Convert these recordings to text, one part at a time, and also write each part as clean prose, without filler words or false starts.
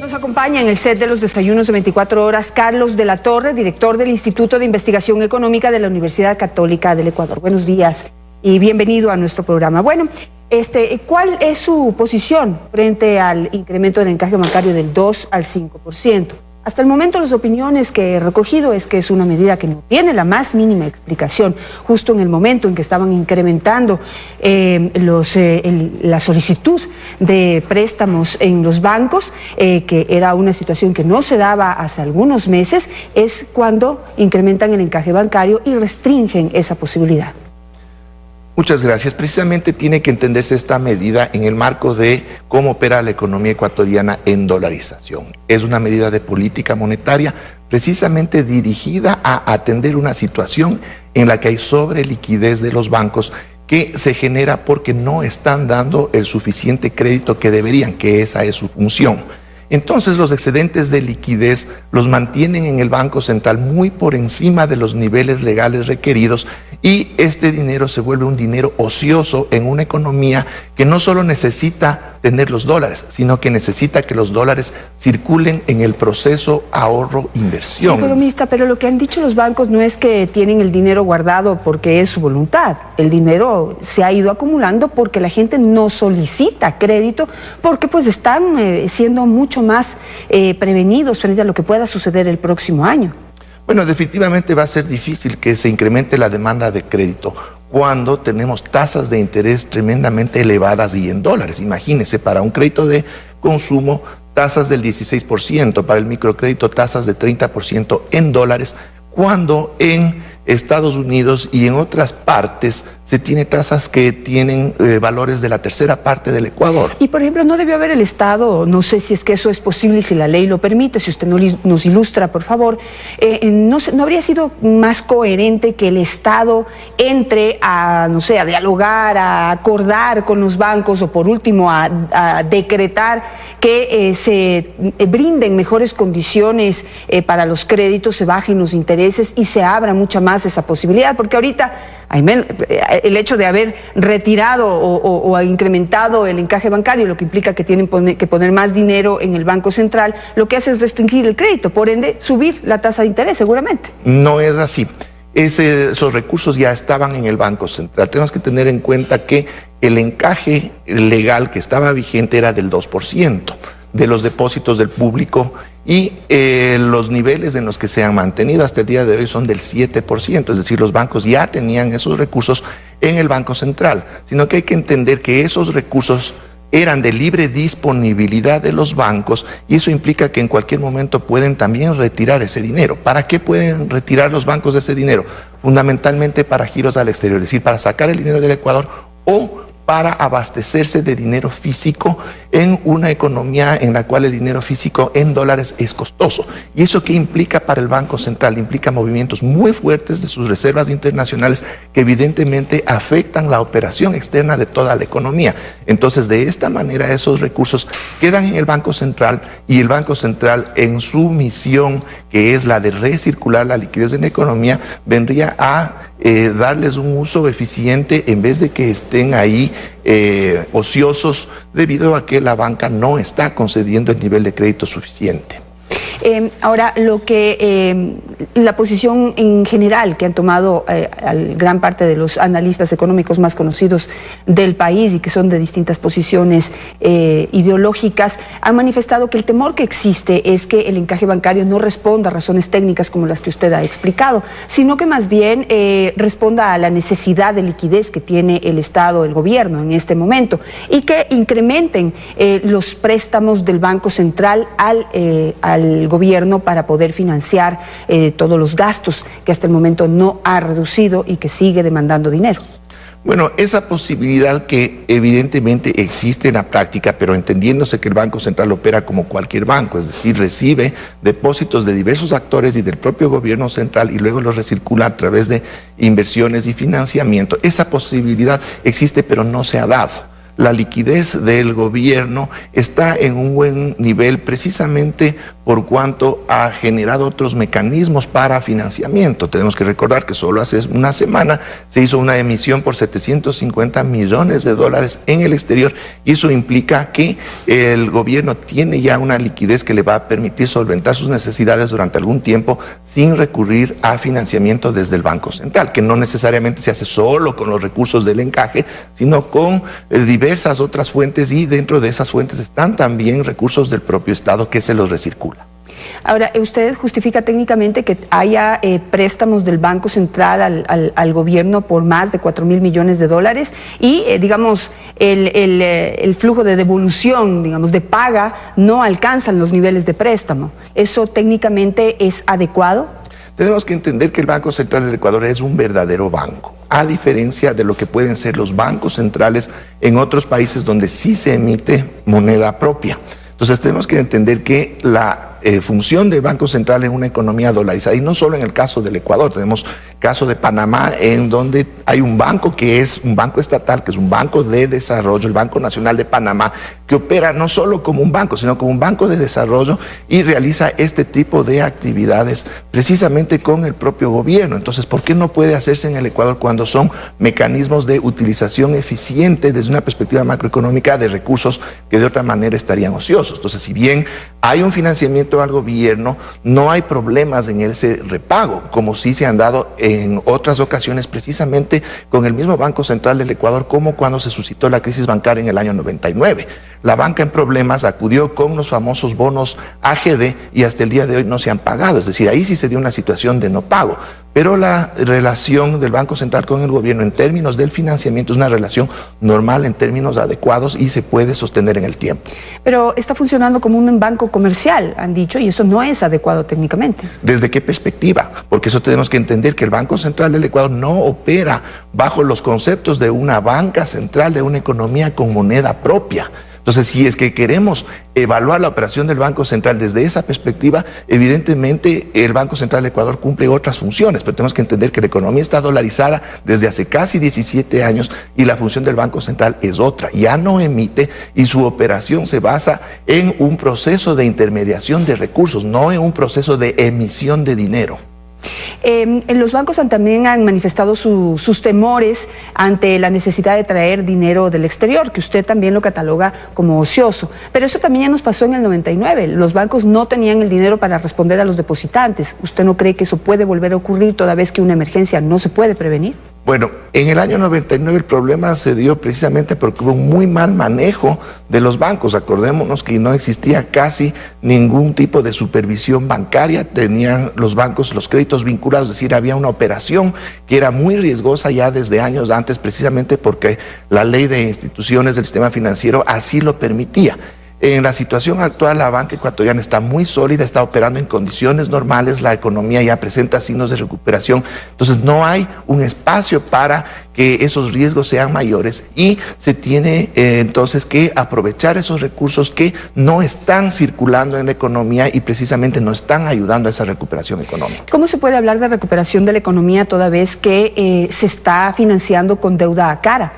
Nos acompaña en el set de los desayunos de 24 horas Carlos de la Torre, director del Instituto de Investigación Económica de la Universidad Católica del Ecuador. Buenos días y bienvenido a nuestro programa. Bueno, ¿cuál es su posición frente al incremento del encaje bancario del 2 al 5%? Hasta el momento las opiniones que he recogido es que es una medida que no tiene la más mínima explicación, justo en el momento en que estaban incrementando la solicitud de préstamos en los bancos, que era una situación que no se daba hace algunos meses, es cuando incrementan el encaje bancario y restringen esa posibilidad. Muchas gracias. Precisamente tiene que entenderse esta medida en el marco de cómo opera la economía ecuatoriana en dolarización. Es una medida de política monetaria precisamente dirigida a atender una situación en la que hay sobreliquidez de los bancos que se genera porque no están dando el suficiente crédito que deberían, que esa es su función. Entonces los excedentes de liquidez los mantienen en el Banco Central muy por encima de los niveles legales requeridos y este dinero se vuelve un dinero ocioso en una economía que no solo necesita tener los dólares, sino que necesita que los dólares circulen en el proceso ahorro-inversión. Economista, pero lo que han dicho los bancos no es que tienen el dinero guardado porque es su voluntad. El dinero se ha ido acumulando porque la gente no solicita crédito, porque pues están siendo mucho más prevenidos frente a lo que pueda suceder el próximo año. Bueno, definitivamente va a ser difícil que se incremente la demanda de crédito cuando tenemos tasas de interés tremendamente elevadas y en dólares. Imagínense, para un crédito de consumo, tasas del 16%, para el microcrédito, tasas de 30% en dólares, cuando en Estados Unidos y en otras partes se tiene tasas que tienen valores de la tercera parte del Ecuador. Y por ejemplo, ¿no debió haber el Estado, no sé si es que eso es posible y si la ley lo permite, si usted nos ilustra, por favor, ¿no habría sido más coherente que el Estado entre a, no sé, a dialogar, a acordar con los bancos o por último a decretar que se brinden mejores condiciones para los créditos, se bajen los intereses y se abra mucha más esa posibilidad? Porque ahorita el hecho de haber retirado o incrementado el encaje bancario, lo que implica que tienen que poner más dinero en el Banco Central, lo que hace es restringir el crédito, por ende subir la tasa de interés seguramente. No es así. Esos recursos ya estaban en el Banco Central. Tenemos que tener en cuenta que el encaje legal que estaba vigente era del 2% de los depósitos del público y los niveles en los que se han mantenido hasta el día de hoy son del 7%, es decir, los bancos ya tenían esos recursos en el Banco Central, sino que hay que entender que esos recursos eran de libre disponibilidad de los bancos y eso implica que en cualquier momento pueden también retirar ese dinero. ¿Para qué pueden retirar los bancos ese dinero? Fundamentalmente para giros al exterior, es decir, para sacar el dinero del Ecuador o para abastecerse de dinero físico en una economía en la cual el dinero físico en dólares es costoso. ¿Y eso qué implica para el Banco Central? Implica movimientos muy fuertes de sus reservas internacionales que evidentemente afectan la operación externa de toda la economía. Entonces, de esta manera, esos recursos quedan en el Banco Central y el Banco Central, en su misión, que es la de recircular la liquidez en la economía, vendría a darles un uso eficiente en vez de que estén ahí ociosos debido a que la banca no está concediendo el nivel de crédito suficiente. Ahora, la posición en general que han tomado gran parte de los analistas económicos más conocidos del país y que son de distintas posiciones ideológicas, han manifestado que el temor que existe es que el encaje bancario no responda a razones técnicas como las que usted ha explicado, sino que más bien responda a la necesidad de liquidez que tiene el Estado, el gobierno en este momento, y que incrementen los préstamos del Banco Central al gobierno para poder financiar todos los gastos que hasta el momento no ha reducido y que sigue demandando dinero. Bueno, esa posibilidad que evidentemente existe en la práctica, pero entendiéndose que el Banco Central opera como cualquier banco, es decir, recibe depósitos de diversos actores y del propio gobierno central y luego los recircula a través de inversiones y financiamiento. Esa posibilidad existe, pero no se ha dado. La liquidez del gobierno está en un buen nivel precisamente por cuanto ha generado otros mecanismos para financiamiento. Tenemos que recordar que solo hace una semana se hizo una emisión por 750 millones de dólares en el exterior, y eso implica que el gobierno tiene ya una liquidez que le va a permitir solventar sus necesidades durante algún tiempo sin recurrir a financiamiento desde el Banco Central, que no necesariamente se hace solo con los recursos del encaje, sino con diversas otras fuentes, y dentro de esas fuentes están también recursos del propio Estado que se los recircula. Ahora, usted justifica técnicamente que haya préstamos del Banco Central al gobierno por más de 4.000 millones de dólares y, digamos, el flujo de devolución, digamos, de paga no alcanzan los niveles de préstamo. ¿Eso técnicamente es adecuado? Tenemos que entender que el Banco Central del Ecuador es un verdadero banco, a diferencia de lo que pueden ser los bancos centrales en otros países donde sí se emite moneda propia. Entonces tenemos que entender que la función del Banco Central en una economía dolarizada, y no solo en el caso del Ecuador, tenemos el caso de Panamá, en donde hay un banco que es un banco estatal, que es un banco de desarrollo, el Banco Nacional de Panamá, que opera no solo como un banco, sino como un banco de desarrollo, y realiza este tipo de actividades precisamente con el propio gobierno. Entonces, ¿por qué no puede hacerse en el Ecuador cuando son mecanismos de utilización eficiente desde una perspectiva macroeconómica de recursos que de otra manera estarían ociosos? Entonces, si bien hay un financiamiento al gobierno, no hay problemas en ese repago, como sí se han dado en otras ocasiones, precisamente con el mismo Banco Central del Ecuador, como cuando se suscitó la crisis bancaria en el año 99. La banca en problemas acudió con los famosos bonos AGD y hasta el día de hoy no se han pagado, es decir, ahí sí se dio una situación de no pago. Pero la relación del Banco Central con el gobierno en términos del financiamiento es una relación normal, en términos adecuados, y se puede sostener en el tiempo. Pero está funcionando como un banco comercial, han dicho, y eso no es adecuado técnicamente. ¿Desde qué perspectiva? Porque eso tenemos que entender, que el Banco Central del Ecuador no opera bajo los conceptos de una banca central, de una economía con moneda propia. Entonces, si es que queremos evaluar la operación del Banco Central desde esa perspectiva, evidentemente el Banco Central del Ecuador cumple otras funciones, pero tenemos que entender que la economía está dolarizada desde hace casi 17 años y la función del Banco Central es otra, ya no emite, y su operación se basa en un proceso de intermediación de recursos, no en un proceso de emisión de dinero. Los bancos también han manifestado sus temores ante la necesidad de traer dinero del exterior, que usted también lo cataloga como ocioso. Pero eso también ya nos pasó en el 99. Los bancos no tenían el dinero para responder a los depositantes. ¿Usted no cree que eso puede volver a ocurrir toda vez que una emergencia no se puede prevenir? Bueno, en el año 99 el problema se dio precisamente porque hubo un muy mal manejo de los bancos. Acordémonos que no existía casi ningún tipo de supervisión bancaria, tenían los bancos los créditos vinculados, es decir, había una operación que era muy riesgosa ya desde años antes, precisamente porque la ley de instituciones del sistema financiero así lo permitía. En la situación actual, la banca ecuatoriana está muy sólida, está operando en condiciones normales, la economía ya presenta signos de recuperación, entonces no hay un espacio para que esos riesgos sean mayores, y se tiene entonces que aprovechar esos recursos que no están circulando en la economía y precisamente no están ayudando a esa recuperación económica. ¿Cómo se puede hablar de recuperación de la economía toda vez que se está financiando con deuda a cara?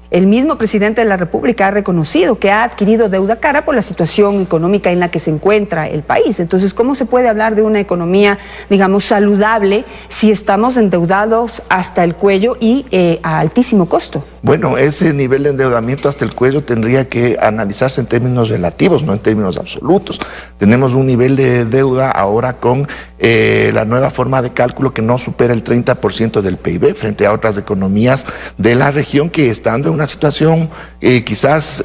El mismo presidente de la República ha reconocido que ha adquirido deuda cara por la situación económica en la que se encuentra el país. Entonces, ¿cómo se puede hablar de una economía, digamos, saludable si estamos endeudados hasta el cuello y a altísimo costo? Bueno, ese nivel de endeudamiento hasta el cuello tendría que analizarse en términos relativos, no en términos absolutos. Tenemos un nivel de deuda ahora con la nueva forma de cálculo que no supera el 30% del PIB frente a otras economías de la región que, estando en una situación quizás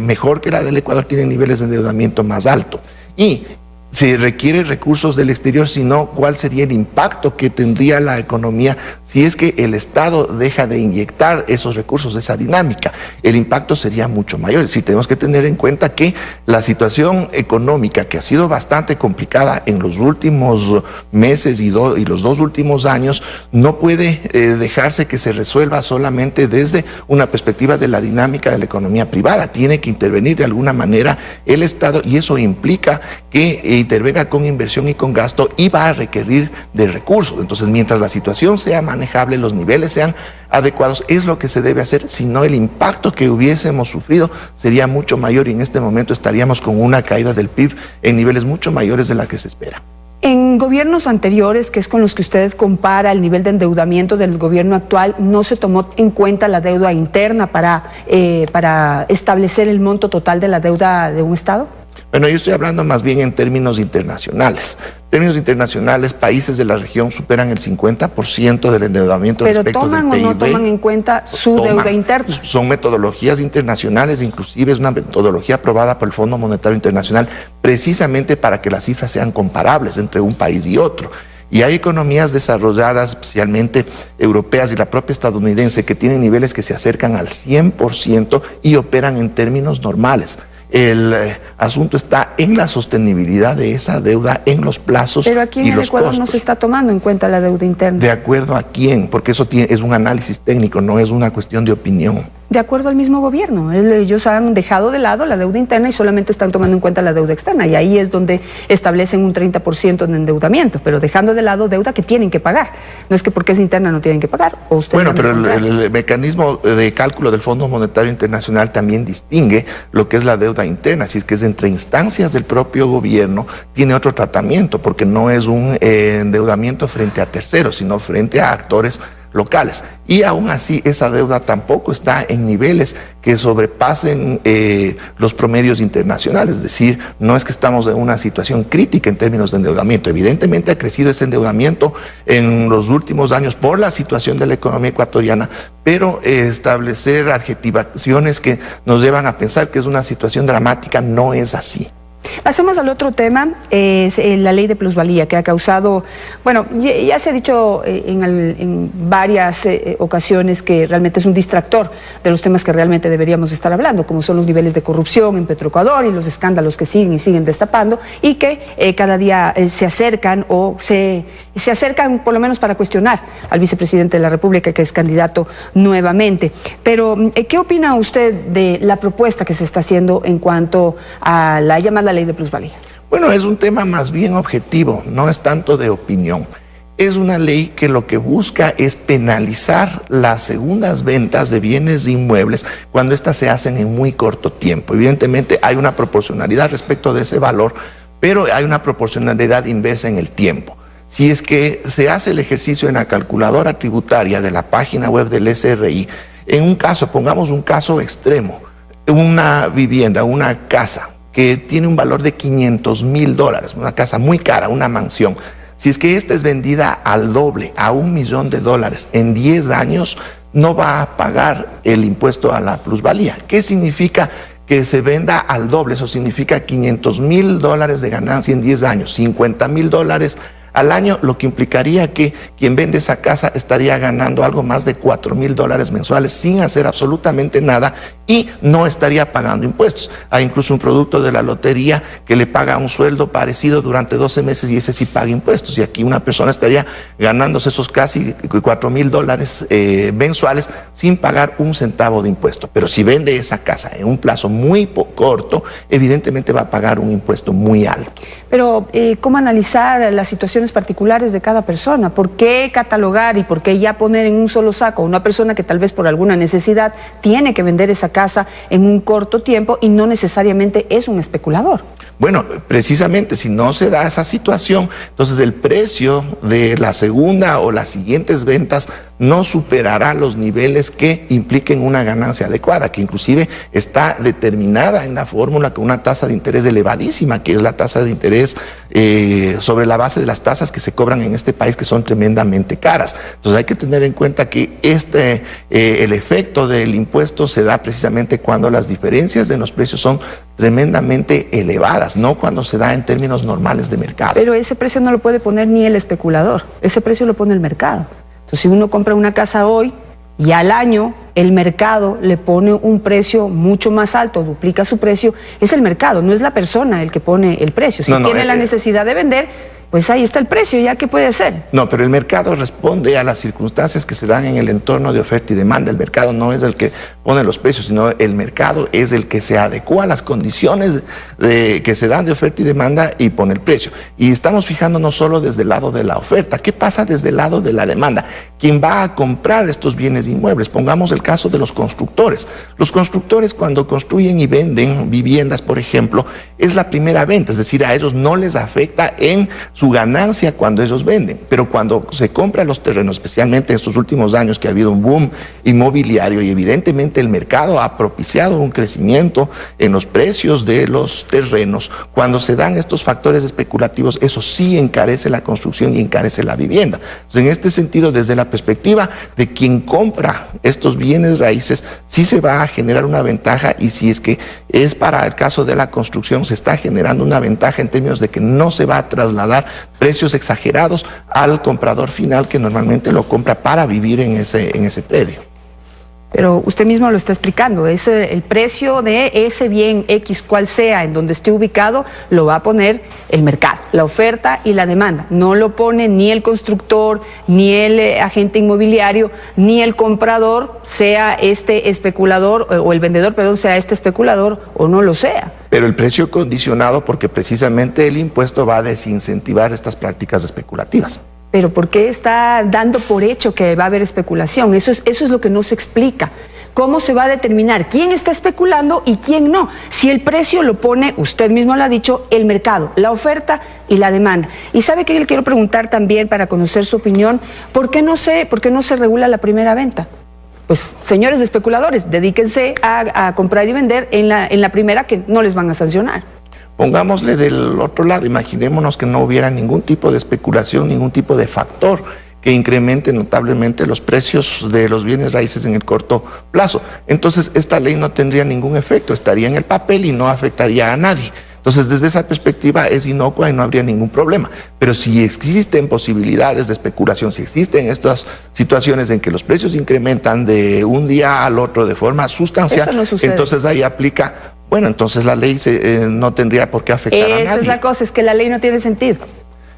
mejor que la del Ecuador, tienen niveles de endeudamiento más alto. Y se requieren recursos del exterior, sino cuál sería el impacto que tendría la economía si es que el Estado deja de inyectar esos recursos, esa dinámica. El impacto sería mucho mayor. Es decir, tenemos que tener en cuenta que la situación económica, que ha sido bastante complicada en los últimos meses y los 2 últimos años, no puede dejarse que se resuelva solamente desde una perspectiva de la dinámica de la economía privada. Tiene que intervenir de alguna manera el Estado, y eso implica que intervenga con inversión y con gasto y va a requerir de recursos. Entonces, mientras la situación sea manejable, los niveles sean adecuados, es lo que se debe hacer, si no el impacto que hubiésemos sufrido sería mucho mayor y en este momento estaríamos con una caída del PIB en niveles mucho mayores de la que se espera. En gobiernos anteriores, que es con los que usted compara el nivel de endeudamiento del gobierno actual, ¿no se tomó en cuenta la deuda interna para establecer el monto total de la deuda de un Estado? Bueno, yo estoy hablando más bien en términos internacionales. En términos internacionales, países de la región superan el 50% del endeudamiento respecto del PIB. ¿Pero toman o no toman en cuenta su deuda interna? Son metodologías internacionales, inclusive es una metodología aprobada por el Fondo Monetario Internacional, precisamente para que las cifras sean comparables entre un país y otro. Y hay economías desarrolladas, especialmente europeas y la propia estadounidense, que tienen niveles que se acercan al 100% y operan en términos normales. El asunto está en la sostenibilidad de esa deuda, en los plazos y los costos. Pero aquí en el Ecuador no se está tomando en cuenta la deuda interna. ¿De acuerdo a quién? Porque eso es un análisis técnico, no es una cuestión de opinión. De acuerdo al mismo gobierno. Ellos han dejado de lado la deuda interna y solamente están tomando en cuenta la deuda externa. Y ahí es donde establecen un 30% de endeudamiento, pero dejando de lado deuda que tienen que pagar. No es que porque es interna no tienen que pagar. ¿O usted bueno, pero el mecanismo de cálculo del Fondo Monetario Internacional también distingue lo que es la deuda interna. Si es que es entre instancias del propio gobierno, tiene otro tratamiento, porque no es un endeudamiento frente a terceros, sino frente a actores locales. Y aún así esa deuda tampoco está en niveles que sobrepasen los promedios internacionales. Es decir, no es que estamos en una situación crítica en términos de endeudamiento. Evidentemente ha crecido ese endeudamiento en los últimos años por la situación de la economía ecuatoriana, pero establecer adjetivaciones que nos llevan a pensar que es una situación dramática no es así. Pasemos al otro tema, es la ley de plusvalía, que ha causado, bueno, ya se ha dicho en varias ocasiones que realmente es un distractor de los temas que realmente deberíamos estar hablando, como son los niveles de corrupción en Petroecuador y los escándalos que siguen y siguen destapando y que cada día se acercan o se acercan por lo menos para cuestionar al vicepresidente de la República, que es candidato nuevamente. Pero, ¿qué opina usted de la propuesta que se está haciendo en cuanto a la llamada ley de plusvalía? Bueno, es un tema más bien objetivo, no es tanto de opinión. Es una ley que lo que busca es penalizar las segundas ventas de bienes inmuebles cuando éstas se hacen en muy corto tiempo. Evidentemente hay una proporcionalidad respecto de ese valor, pero hay una proporcionalidad inversa en el tiempo. Si es que se hace el ejercicio en la calculadora tributaria de la página web del SRI, en un caso, pongamos un caso extremo, una vivienda, una casa que tiene un valor de $500,000, una casa muy cara, una mansión. Si es que esta es vendida al doble, a $1,000,000 en 10 años, no va a pagar el impuesto a la plusvalía. ¿Qué significa que se venda al doble? Eso significa $500,000 de ganancia en 10 años, $50,000 al año, lo que implicaría que quien vende esa casa estaría ganando algo más de $4,000 mensuales sin hacer absolutamente nada y no estaría pagando impuestos. Hay incluso un producto de la lotería que le paga un sueldo parecido durante 12 meses y ese sí paga impuestos. Y aquí una persona estaría ganándose esos casi $4,000 mensuales sin pagar un centavo de impuesto. Pero si vende esa casa en un plazo muy corto, evidentemente va a pagar un impuesto muy alto. Pero, ¿cómo analizar las situaciones particulares de cada persona? ¿Por qué catalogar y por qué ya poner en un solo saco a una persona que tal vez por alguna necesidad tiene que vender esa casa en un corto tiempo y no necesariamente es un especulador? Bueno, precisamente si no se da esa situación, entonces el precio de la segunda o las siguientes ventas no superará los niveles que impliquen una ganancia adecuada, que inclusive está determinada en la fórmula con una tasa de interés elevadísima, que es la tasa de interés sobre la base de las tasas que se cobran en este país, que son tremendamente caras. Entonces hay que tener en cuenta que el efecto del impuesto se da precisamente cuando las diferencias de los precios son tremendamente elevadas, no cuando se da en términos normales de mercado. Pero ese precio no lo puede poner ni el especulador, ese precio lo pone el mercado. Entonces, si uno compra una casa hoy y al año el mercado le pone un precio mucho más alto, duplica su precio, es el mercado, no es la persona el que pone el precio. Si tiene la necesidad de vender, pues ahí está el precio, ¿ya qué puede hacer? No, pero el mercado responde a las circunstancias que se dan en el entorno de oferta y demanda. El mercado no es el que pone los precios, sino el mercado es el que se adecua a las condiciones que se dan de oferta y demanda y pone el precio. Y estamos fijándonos solo desde el lado de la oferta. ¿Qué pasa desde el lado de la demanda? ¿Quién va a comprar estos bienes inmuebles? Pongamos el caso de los constructores. Los constructores, cuando construyen y venden viviendas, por ejemplo, es la primera venta, es decir, a ellos no les afecta en su ganancia cuando ellos venden, pero cuando se compran los terrenos, especialmente en estos últimos años que ha habido un boom inmobiliario y evidentemente el mercado ha propiciado un crecimiento en los precios de los terrenos, cuando se dan estos factores especulativos, eso sí encarece la construcción y encarece la vivienda. Entonces, en este sentido, desde la perspectiva de quien compra estos bienes raíces, sí se va a generar una ventaja, y si es que es para el caso de la construcción, se está generando una ventaja en términos de que no se va a trasladar precios exagerados al comprador final, que normalmente lo compra para vivir en ese predio. Pero usted mismo lo está explicando, es el precio de ese bien X, cual sea, en donde esté ubicado, lo va a poner el mercado, la oferta y la demanda. No lo pone ni el constructor, ni el agente inmobiliario, ni el comprador, sea este especulador, o el vendedor, perdón, sea este especulador o no lo sea. Pero el precio condicionado, porque precisamente el impuesto va a desincentivar estas prácticas especulativas. Pero ¿por qué está dando por hecho que va a haber especulación? Eso es lo que no se explica. ¿Cómo se va a determinar quién está especulando y quién no? Si el precio lo pone, usted mismo lo ha dicho, el mercado, la oferta y la demanda. Y ¿sabe qué le quiero preguntar también para conocer su opinión? ¿Por qué no se regula la primera venta? Pues, señores especuladores, dedíquense a comprar y vender en la primera, que no les van a sancionar. Pongámosle del otro lado, imaginémonos que no hubiera ningún tipo de especulación, ningún tipo de factor que incremente notablemente los precios de los bienes raíces en el corto plazo. Entonces, esta ley no tendría ningún efecto, estaría en el papel y no afectaría a nadie. Entonces, desde esa perspectiva es inocua y no habría ningún problema. Pero si existen posibilidades de especulación, si existen estas situaciones en que los precios incrementan de un día al otro de forma sustancial, eso no sucede. Entonces ahí aplica, bueno, entonces la ley no tendría por qué afectar a nadie. Esa es la cosa, es que la ley no tiene sentido.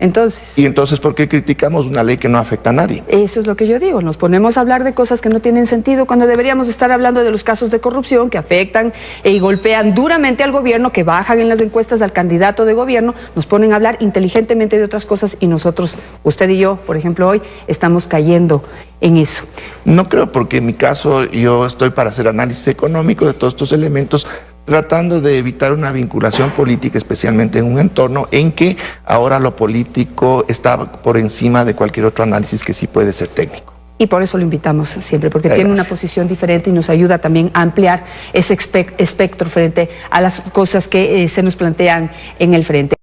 Entonces, ¿y entonces por qué criticamos una ley que no afecta a nadie? Eso es lo que yo digo, nos ponemos a hablar de cosas que no tienen sentido cuando deberíamos estar hablando de los casos de corrupción que afectan y golpean duramente al gobierno, que bajan en las encuestas al candidato de gobierno, nos ponen a hablar inteligentemente de otras cosas y nosotros, usted y yo, por ejemplo, hoy estamos cayendo en eso. No creo, porque en mi caso yo estoy para hacer análisis económico de todos estos elementos, tratando de evitar una vinculación política, especialmente en un entorno en que ahora lo político está por encima de cualquier otro análisis que sí puede ser técnico. Y por eso lo invitamos siempre, porque tiene una posición diferente y nos ayuda también a ampliar ese espectro frente a las cosas que se nos plantean en el frente.